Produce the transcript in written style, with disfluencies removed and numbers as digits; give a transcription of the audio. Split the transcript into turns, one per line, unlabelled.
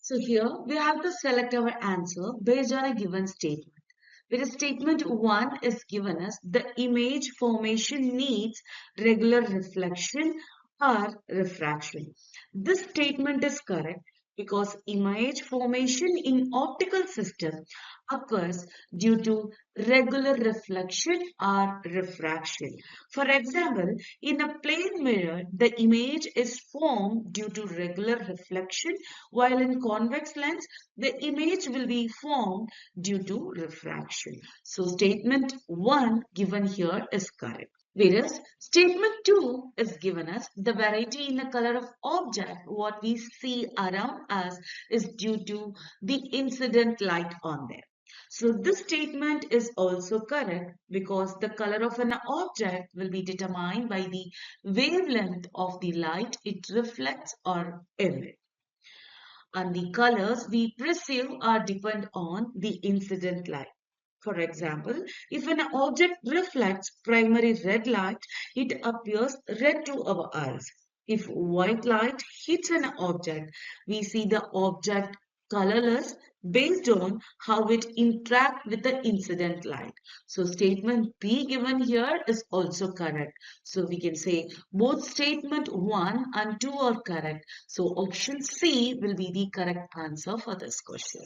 So here we have to select our answer based on a given statement. Where statement 1 is given as the image formation needs regular reflection or refraction. This statement is correct because image formation in optical system occurs due to regular reflection or refraction. For example, in a plane mirror, the image is formed due to regular reflection, while in convex lens, the image will be formed due to refraction. So statement 1 given here is correct. Whereas statement 2 is given as the variety in the color of object what we see around us is due to the incident light on them. So this statement is also correct because the color of an object will be determined by the wavelength of the light it reflects or emits. And the colors we perceive are depend on the incident light. For example, if an object reflects primary red light, it appears red to our eyes. If white light hits an object, we see the object colorless based on how it interacts with the incident light. So statement B given here is also correct. So we can say both statement 1 and 2 are correct. So option C will be the correct answer for this question.